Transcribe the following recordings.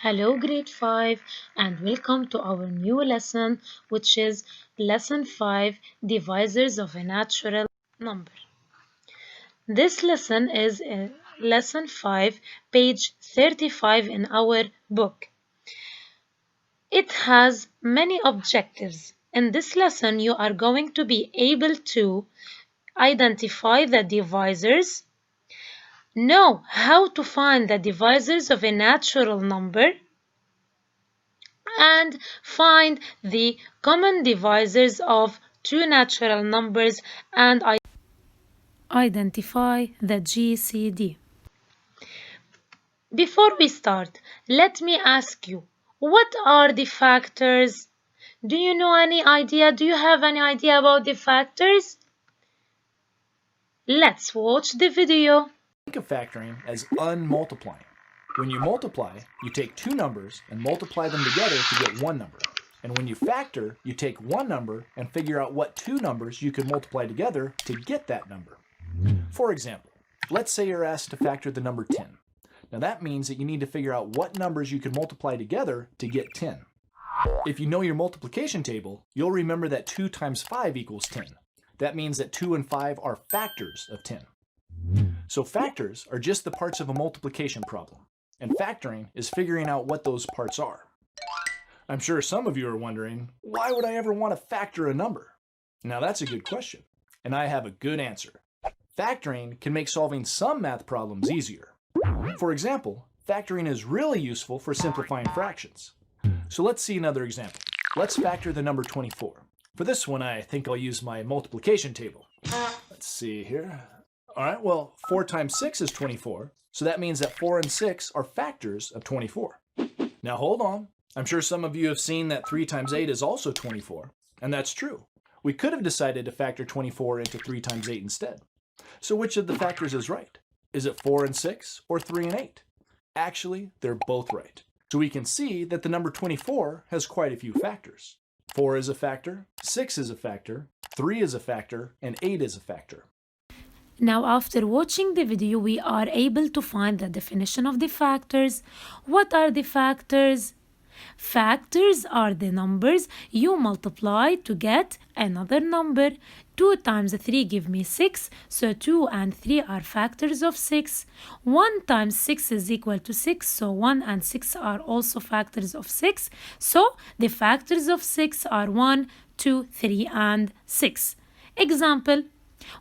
Hello, grade 5, and welcome to our new lesson, which is lesson 5 Divisors of a Natural Number. This lesson is lesson 5, page 35 in our book. It has many objectives. In this lesson, you are going to be able to identify the divisors, know how to find the divisors of a natural number, and find the common divisors of two natural numbers and identify the GCD. Before we start, let me ask you, what are the factors? Do you know any idea? Do you have any idea about the factors? Let's watch the video. Think of factoring as unmultiplying. When you multiply, you take two numbers and multiply them together to get one number. And when you factor, you take one number and figure out what two numbers you can multiply together to get that number. For example, let's say you're asked to factor the number 10. Now that means that you need to figure out what numbers you can multiply together to get 10. If you know your multiplication table, you'll remember that 2 times 5 equals 10. That means that 2 and 5 are factors of 10. So factors are just the parts of a multiplication problem, and factoring is figuring out what those parts are. I'm sure some of you are wondering, why would I ever want to factor a number? Now that's a good question, and I have a good answer. Factoring can make solving some math problems easier. For example, factoring is really useful for simplifying fractions. So let's see another example. Let's factor the number 24. For this one, I think I'll use my multiplication table. Let's see here. All right, well, 4 times 6 is 24, so that means that 4 and 6 are factors of 24. Now hold on. I'm sure some of you have seen that 3 times 8 is also 24, and that's true. We could have decided to factor 24 into 3 times 8 instead. So which of the factors is right? Is it 4 and 6 or 3 and 8? Actually, they're both right. So we can see that the number 24 has quite a few factors. 4 is a factor, 6 is a factor, 3 is a factor, and 8 is a factor. Now, after watching the video, we are able to find the definition of the factors. What are the factors? Factors are the numbers you multiply to get another number. 2 times 3 give me 6, so 2 and 3 are factors of 6. 1 times 6 is equal to 6, so 1 and 6 are also factors of 6. So the factors of 6 are 1, 2, 3, and 6. Example.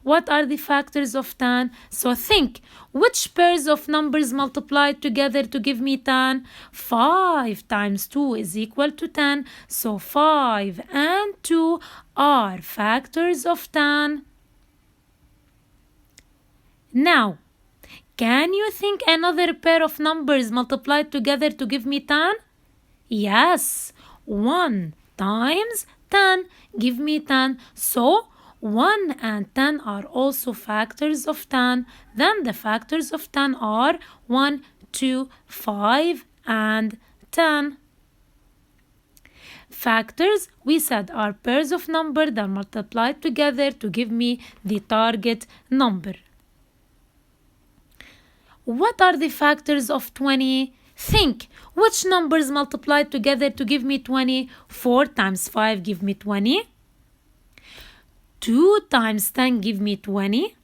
What are the factors of 10? So think, which pairs of numbers multiplied together to give me 10? 5 times 2 is equal to 10. So 5 and 2 are factors of 10. Now, can you think another pair of numbers multiplied together to give me 10? Yes, 1 times 10 give me 10. So 1 and 10 are also factors of 10. Then the factors of 10 are 1, 2, 5, and 10. Factors, we said, are pairs of numbers that multiplied together to give me the target number. What are the factors of 20? Think, which numbers multiplied together to give me 20? 4 times 5 give me 20. 2 times 10 give me 20,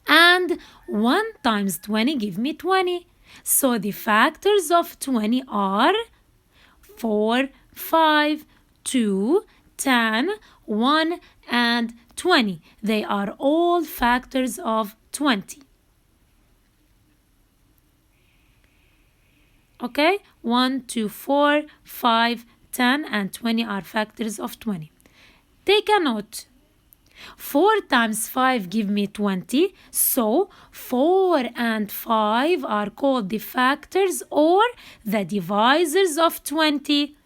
and 1 times 20 give me 20. So the factors of 20 are 4, 5, 2, 10, 1, and 20. They are all factors of 20. Okay, 1, 2, 4, 5, 10, and 20 are factors of 20. Take a note. 4 times 5 give me 20. So 4 and 5 are called the factors or the divisors of 20.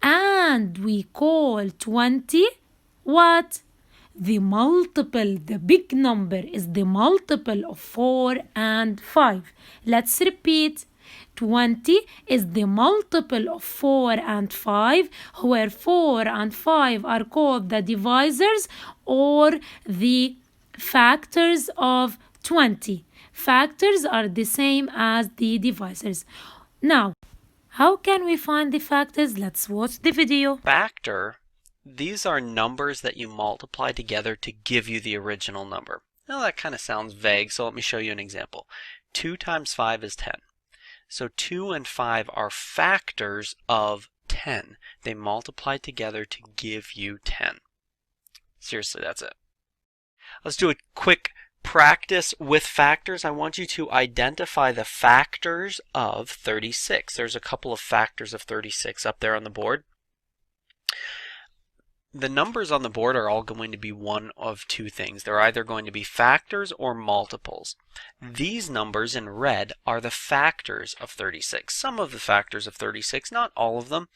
And we call 20 what? The multiple, the big number is the multiple of 4 and 5. Let's repeat. 20 is the multiple of 4 and 5, where 4 and 5 are called the divisors or the factors of 20. Factors are the same as the divisors. Now, how can we find the factors? Let's watch the video. Factor, these are numbers that you multiply together to give you the original number. Now that kind of sounds vague, so let me show you an example. 2 times 5 is 10. So 2 and 5 are factors of 10. They multiply together to give you 10. Seriously, that's it. Let's do a quick practice with factors. I want you to identify the factors of 36. There's a couple of factors of 36 up there on the board. The numbers on the board are all going to be one of two things. They're either going to be factors or multiples. These numbers in red are the factors of 36. Some of the factors of 36, not all of them,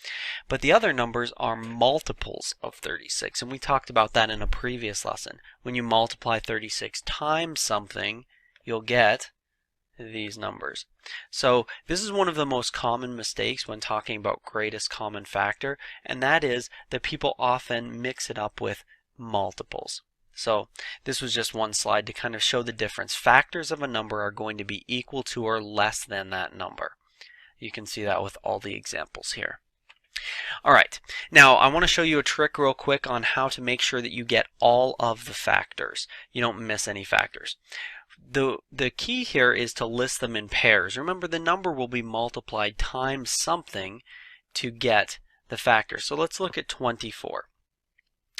but the other numbers are multiples of 36. And we talked about that in a previous lesson. When you multiply 36 times something, you'll get these numbers. So this is one of the most common mistakes when talking about greatest common factor, and that is that people often mix it up with multiples. So this was just one slide to kind of show the difference. Factors of a number are going to be equal to or less than that number. You can see that with all the examples here. Alright, now I want to show you a trick real quick on how to make sure that you get all of the factors. You don't miss any factors. The key here is to list them in pairs. Remember, the number will be multiplied times something to get the factor. So let's look at 24.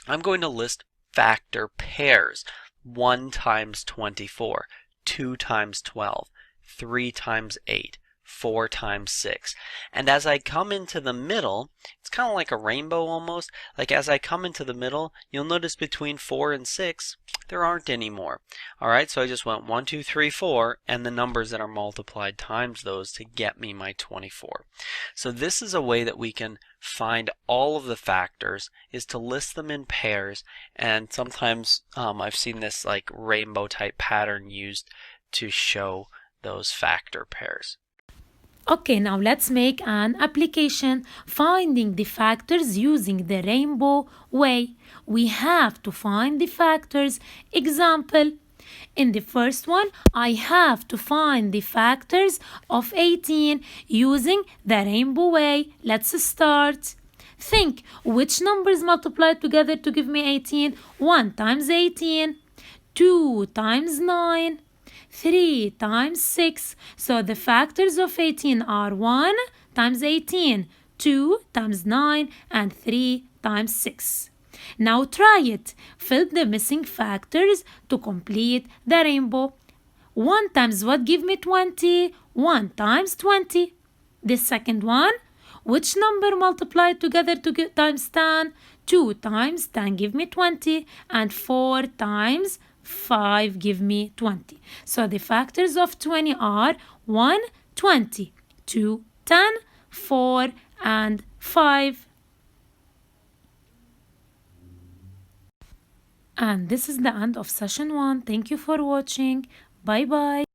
I'm going to list factor pairs. 1 times 24, 2 times 12, 3 times 8, 4 times 6. And as I come into the middle, it's kind of like a rainbow almost. Like as I come into the middle, you'll notice between 4 and 6, there aren't any more. Alright, so I just went 1, 2, 3, 4, and the numbers that are multiplied times those to get me my 24. So this is a way that we can find all of the factors, is to list them in pairs, and sometimes I've seen this like rainbow type pattern used to show those factor pairs. Okay, now let's make an application finding the factors using the rainbow way. We have to find the factors. Example, in the first one, I have to find the factors of 18 using the rainbow way. Let's start. Think, which numbers multiply together to give me 18? 1 times 18, 2 times 9, 3 times 6. So the factors of 18 are 1 times 18, 2 times 9, and 3 times 6. Now try it. Fill the missing factors to complete the rainbow. 1 times what give me 20? 1 times 20. The second one, which number multiplied together to get times 10? 2 times 10 give me 20, and 4 times 5 give me 20. So the factors of 20 are 1, 20, 2, 10, 4, and 5. And this is the end of session 1. Thank you for watching. Bye bye.